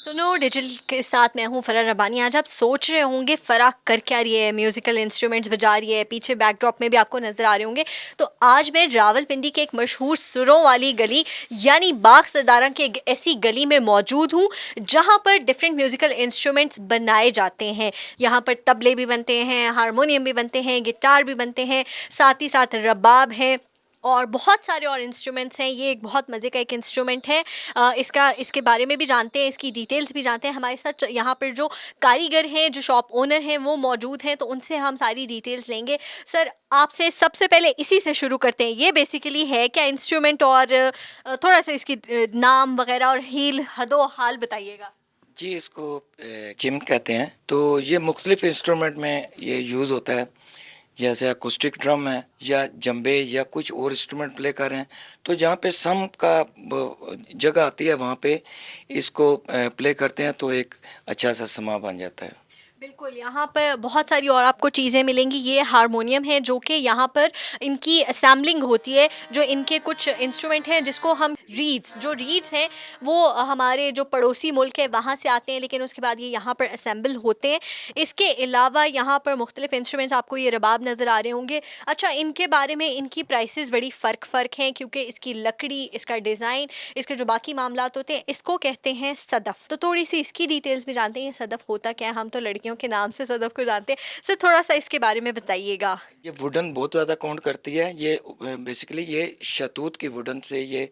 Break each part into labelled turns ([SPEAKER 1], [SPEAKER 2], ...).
[SPEAKER 1] सुनो डिजिटल के साथ मैं हूँ फराह रब्बानी। आज आप सोच रहे होंगे फराह कर क्या रही है, म्यूजिकल इंस्ट्रूमेंट्स बजा रही है, पीछे बैकड्रॉप में भी आपको नजर आ रहे होंगे। तो आज मैं रावलपिंडी के एक मशहूर सुरों वाली गली यानी बाग सरदारा की एक ऐसी गली में मौजूद हूँ जहाँ पर डिफरेंट म्यूजिकल इंस्ट्रूमेंट्स बनाए जाते हैं। यहाँ पर तबले भी बनते हैं, हारमोनियम भी बनते हैं, गिटार भी बनते हैं, साथ ही साथ रबाब है और बहुत सारे और इंस्ट्रूमेंट्स हैं। ये एक बहुत मज़े का एक इंस्ट्रूमेंट है। इसके बारे में भी जानते हैं, इसकी डिटेल्स भी जानते हैं। हमारे साथ यहाँ पर जो कारीगर हैं, जो शॉप ओनर हैं, वो मौजूद हैं, तो उनसे हम सारी डिटेल्स लेंगे। सर, आपसे सबसे पहले इसी से शुरू करते हैं। ये बेसिकली है क्या इंस्ट्रूमेंट, और थोड़ा सा इसकी नाम वगैरह और हील हदो हाल बताइएगा।
[SPEAKER 2] जी, इसको चिम कहते हैं। तो ये मुख्तलिफ इंस्ट्रूमेंट में ये यूज़ होता है, जैसे अकोस्टिक ड्रम है या जंबे या कुछ और इंस्ट्रूमेंट प्ले कर रहे हैं। तो जहाँ पे सम का जगह आती है वहाँ पे इसको प्ले करते हैं तो एक अच्छा सा समा बन जाता है।
[SPEAKER 1] बिल्कुल, यहाँ पर बहुत सारी और आपको चीज़ें मिलेंगी। ये हारमोनियम है जो कि यहाँ पर इनकी असेंबलिंग होती है। जो इनके कुछ इंस्ट्रूमेंट हैं जिसको हम रीड्स हैं, वो हमारे जो पड़ोसी मुल्क है वहाँ से आते हैं, लेकिन उसके बाद ये यहाँ पर असेंबल होते हैं। इसके अलावा यहाँ पर मुख्तलिफ इंस्ट्रूमेंट्स, आपको ये रबाब नज़र आ रहे होंगे। अच्छा, इनके बारे में इनकी प्राइसेस बड़ी फ़र्क हैं, क्योंकि इसकी लकड़ी, इसका डिज़ाइन, इसके जो बाकी मामलात होते हैं, इसको कहते हैं सदफ़। तो थोड़ी सी इसकी डिटेल्स भी जानते हैं, ये सदफ़ होता क्या है। हम तो लड़कियों के नाम से सदफ़ को जानते हैं। सर, थोड़ा सा इसके बारे में बताइएगा।
[SPEAKER 2] ये वुडन बहुत ज़्यादा काउंट करती है। ये बेसिकली ये शहतूत की वुडन से ये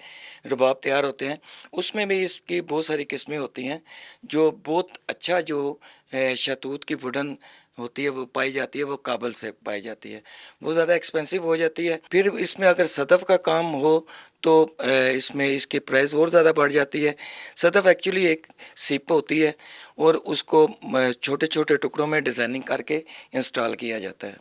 [SPEAKER 2] रबाब तैयार होते हैं। उसमें भी इसकी बहुत सारी किस्में होती हैं। जो बहुत अच्छा जो शहतूत की वुडन होती है वो पाई जाती है, वो काबल से पाई जाती है। वो ज़्यादा एक्सपेंसिव हो जाती है। फिर इसमें अगर सदफ़ का काम हो तो इसमें इसकी प्राइस और ज़्यादा बढ़ जाती है। सदफ़ एक्चुअली एक सिप होती है और उसको छोटे छोटे टुकड़ों में डिज़ाइनिंग करके इंस्टॉल किया जाता है।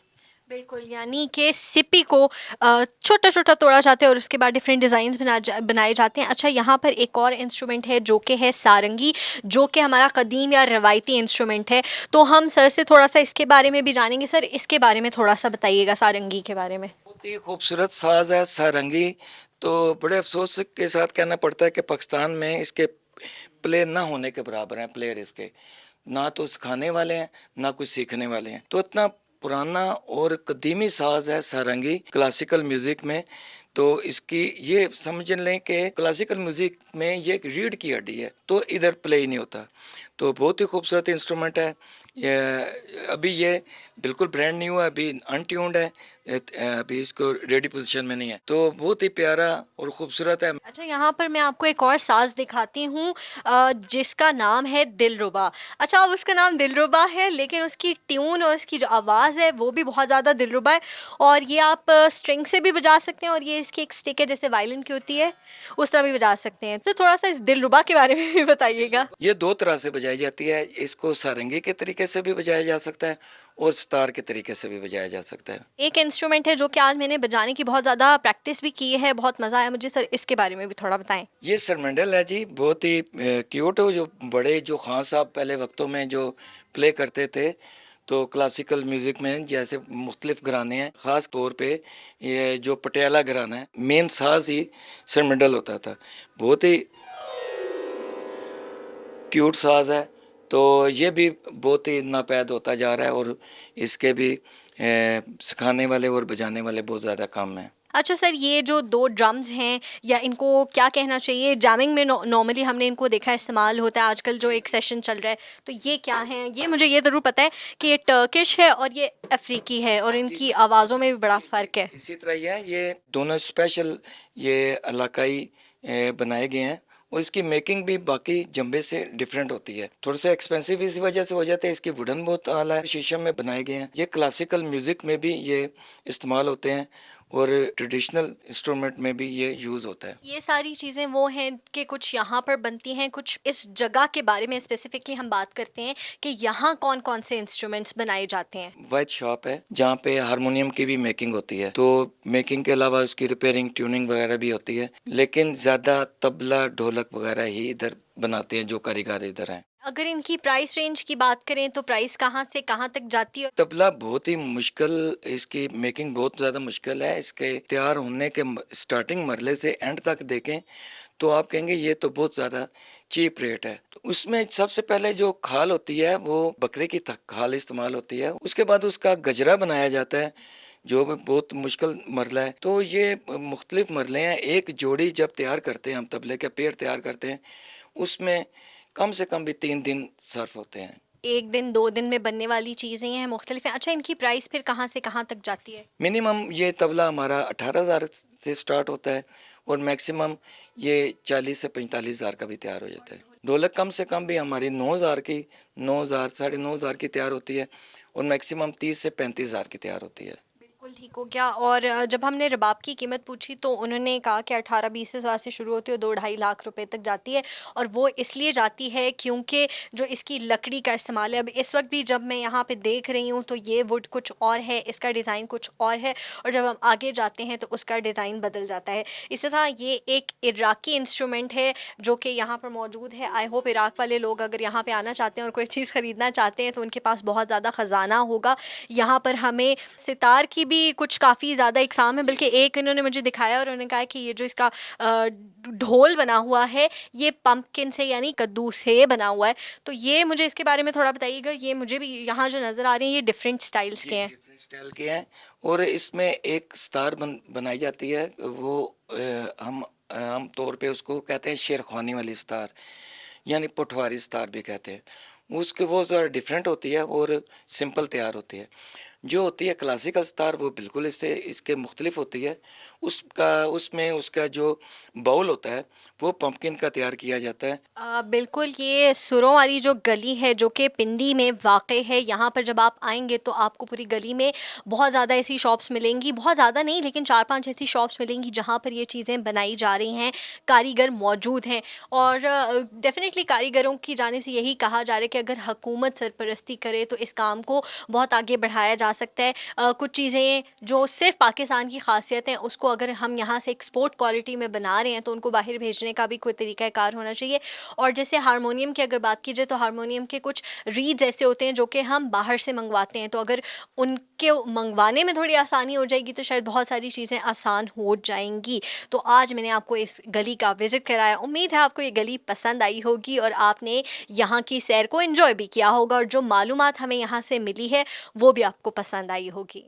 [SPEAKER 1] बिल्कुल, यानी कि सिप्पी को छोटा छोटा तोड़ा जाता है और उसके बाद डिफरेंट डिज़ाइंस बनाए जाते हैं। अच्छा, यहाँ पर एक और इंस्ट्रूमेंट है जो कि है सारंगी, जो कि हमारा कदीम या रवायती इंस्ट्रूमेंट है। तो हम सर से थोड़ा सा इसके बारे में भी जानेंगे। सर, इसके बारे में थोड़ा सा बताइएगा, सारंगी के बारे में।
[SPEAKER 2] बहुत ही खूबसूरत साज है सारंगी। तो बड़े अफसोस के साथ कहना पड़ता है कि पाकिस्तान में इसके प्ले ना होने के बराबर हैं प्लेयर इसके। ना तो सिखाने वाले हैं, ना कुछ सीखने वाले हैं। तो इतना पुराना और कदीमी साज है सारंगी क्लासिकल म्यूज़िक में। तो इसकी ये समझ लें कि क्लासिकल म्यूज़िक में ये एक रीढ़ की हड्डी है, तो इधर प्ले ही नहीं होता। तो बहुत ही खूबसूरत इंस्ट्रूमेंट है। अभी ये बिल्कुल ब्रांड न्यू है, अभी अनट्यून्ड है। अभी इसको रेडी पोजीशन में नहीं है। तो बहुत ही प्यारा और खूबसूरत है।
[SPEAKER 1] अच्छा, यहाँ पर मैं आपको एक और साज़ दिखाती हूँ जिसका नाम है दिलरुबा। अच्छा, अब उसका नाम दिलरुबा है, लेकिन उसकी ट्यून और उसकी जो आवाज़ है वो भी बहुत ज़्यादा दिलरुबा है। और ये आप स्ट्रिंग से भी बजा सकते हैं, और ये इसकी एक स्टिक है जैसे वायलिन की होती है, उस तरह भी बजा सकते हैं। तो थोड़ा सा इस दिलरुबा के बारे में भी बताइएगा।
[SPEAKER 2] ये दो तरह से बजाई जाती है। इसको सारंगी के तरीके से भी बजाया जा सकता है और सितार के तरीके से भी बजाया जा सकता है।
[SPEAKER 1] एक इंस्ट्रूमेंट है जो कि आज मैंने बजाने की बहुत ज़्यादा प्रैक्टिस भी की है, बहुत मज़ा आया मुझे। सर, इसके बारे में भी थोड़ा बताएं।
[SPEAKER 2] ये सरमंडल है जी, बहुत ही क्यूट है। जो बड़े जो खान साहब पहले वक्तों में जो प्ले करते थे, तो क्लासिकल म्यूज़िक में जैसे मुख्तलिफ घराने हैं, ख़ास तौर पे ये जो पटियाला घराना है, मेन साज ही सरमंडल होता था। बहुत ही क्यूट साज है। तो ये भी बहुत ही नापैद होता जा रहा है और इसके भी सिखाने वाले और बजाने वाले बहुत ज़्यादा कम हैं।
[SPEAKER 1] अच्छा सर, ये जो दो ड्रम्स हैं, या इनको क्या कहना चाहिए, जैमिंग में नॉर्मली हमने इनको देखा है इस्तेमाल होता है, आजकल जो एक सेशन चल रहा है, तो ये क्या हैं? ये मुझे ये ज़रूर पता है कि ये टर्किश है और ये अफ्रीकी है, और इनकी आवाज़ों में भी बड़ा फ़र्क है।
[SPEAKER 2] इसी तरह ही है, ये दोनों स्पेशल ये इलाकाई बनाए गए हैं और इसकी मेकिंग भी बाकी जंबे से डिफरेंट होती है। थोड़ा सा एक्सपेंसिव इसी वजह से हो जाता है। इसकी वुडन बहुत आला है, शीशम में बनाए गए हैं। ये क्लासिकल म्यूज़िक में भी ये इस्तेमाल होते हैं और ट्रेडिशनल इंस्ट्रूमेंट में भी ये यूज़ होता है।
[SPEAKER 1] ये सारी चीज़ें वो हैं कि कुछ यहाँ पर बनती हैं, कुछ इस जगह के बारे में स्पेसिफिकली हम बात करते हैं कि यहाँ कौन कौन से इंस्ट्रूमेंट्स बनाए जाते हैं।
[SPEAKER 2] वाइट शॉप है जहाँ पे हारमोनियम की भी मेकिंग होती है। तो मेकिंग के अलावा उसकी रिपेयरिंग ट्यूनिंग वगैरह भी होती है, लेकिन ज़्यादा तबला ढोलक वगैरह ही इधर बनाते हैं जो कारीगर इधर हैं।
[SPEAKER 1] अगर इनकी प्राइस रेंज की बात करें तो प्राइस कहाँ से कहाँ तक जाती है?
[SPEAKER 2] तबला बहुत ही मुश्किल, इसकी मेकिंग बहुत ज़्यादा मुश्किल है। इसके तैयार होने के स्टार्टिंग मरले से एंड तक देखें तो आप कहेंगे ये तो बहुत ज़्यादा चीप रेट है। तो उसमें सबसे पहले जो खाल होती है वो बकरे की खाल इस्तेमाल होती है, उसके बाद उसका गजरा बनाया जाता है जो बहुत मुश्किल मरला है। तो ये मुख्तलिफ मरले हैं। एक जोड़ी जब तैयार करते हैं हम, तबले का पेड़ तैयार करते हैं, उसमें कम से कम भी 3 दिन सर्फ होते हैं।
[SPEAKER 1] 1 दिन 2 दिन में बनने वाली चीज़ें हैं, मुख्तलिफ हैं। अच्छा, इनकी प्राइस फिर कहाँ से कहाँ तक जाती है?
[SPEAKER 2] मिनिमम ये तबला हमारा 18,000 से स्टार्ट होता है और मैक्सिमम ये 40 से 45,000 का भी तैयार हो जाता है। ढोलक कम से कम भी हमारी 9,000 की, 9,000 साढ़े 9,000 की तैयार होती है और मैक्सिमम 30 से 35,000 की तैयार होती है।
[SPEAKER 1] बिल्कुल ठीक हो गया। और जब हमने रबाब की कीमत पूछी तो उन्होंने कहा कि 18-20 हज़ार से शुरू होती है और 2-2.5 लाख रुपए तक जाती है, और वो इसलिए जाती है क्योंकि जो इसकी लकड़ी का इस्तेमाल है। अब इस वक्त भी जब मैं यहाँ पे देख रही हूँ तो ये वुड कुछ और है, इसका डिज़ाइन कुछ और है, और जब हम आगे जाते हैं तो उसका डिज़ाइन बदल जाता है। इसी तरह ये एक इराकी इंस्ट्रूमेंट है जो कि यहाँ पर मौजूद है। आई होप इराक वाले लोग अगर यहाँ पे आना चाहते हैं और कोई चीज़ ख़रीदना चाहते हैं तो उनके पास बहुत ज़्यादा ख़जाना होगा। यहाँ पर हमें सितार की भी कुछ काफ़ी ज़्यादा इकसाम है, बल्कि एक इन्होंने मुझे दिखाया और उन्होंने कहा कि ये जो इसका ढोल बना हुआ है ये पम्पकिन से यानी कद्दू से बना हुआ है। तो ये मुझे इसके बारे में थोड़ा बताइएगा। ये मुझे भी यहाँ जो नज़र आ रहे हैं ये डिफरेंट स्टाइल्स के हैं।
[SPEAKER 2] डिफरेंट स्टाइल के हैं और इसमें एक स्टार बनाई जाती है। वो हम आम तौर पे उसको कहते हैं शेरखानी वाली स्टार, यानी पटवारी स्टार भी कहते हैं। उसके वो ज़रा डिफरेंट होती है और सिंपल तैयार होती है। जो होती है क्लासिकल स्टार वो बिल्कुल इससे इसके मुख्तलिफ होती है। उसमें उसका जो बाउल होता है वो पम्पकिन का तैयार किया जाता है।
[SPEAKER 1] बिल्कुल, ये सुरों वाली जो गली है जो कि पिंडी में वाक़ई है, यहाँ पर जब आप आएँगे तो आपको पूरी गली में बहुत ज़्यादा ऐसी शॉप्स मिलेंगी, बहुत ज़्यादा नहीं लेकिन 4-5 ऐसी शॉप्स मिलेंगी जहाँ पर ये चीज़ें बनाई जा रही हैं, कारीगर मौजूद हैं। और डेफ़िनेटली कारीगरों की जानिब से यही कहा जा रहा है कि अगर हुकूमत सरपरस्ती करे तो इस काम को बहुत आगे बढ़ाया जा सकता है। कुछ चीज़ें जो सिर्फ़ पाकिस्तान की ख़ासियत हैं उसको अगर हम यहाँ से एक्सपोर्ट क्वालिटी में बना रहे हैं तो उनको बाहर भेजने का भी कोई तरीक़ाकार होना चाहिए। और जैसे हारमोनियम की अगर बात की जाए तो हारमोनियम के कुछ रीड्स ऐसे होते हैं जो कि हम बाहर से मंगवाते हैं, तो अगर उनके मंगवाने में थोड़ी आसानी हो जाएगी तो शायद बहुत सारी चीज़ें आसान हो जाएंगी। तो आज मैंने आपको इस गली का विज़िट कराया। उम्मीद है आपको ये गली पसंद आई होगी और आपने यहाँ की सैर को एंजॉय भी किया होगा और जो मालूमात हमें यहाँ से मिली है वो भी आपको पसंद आई होगी।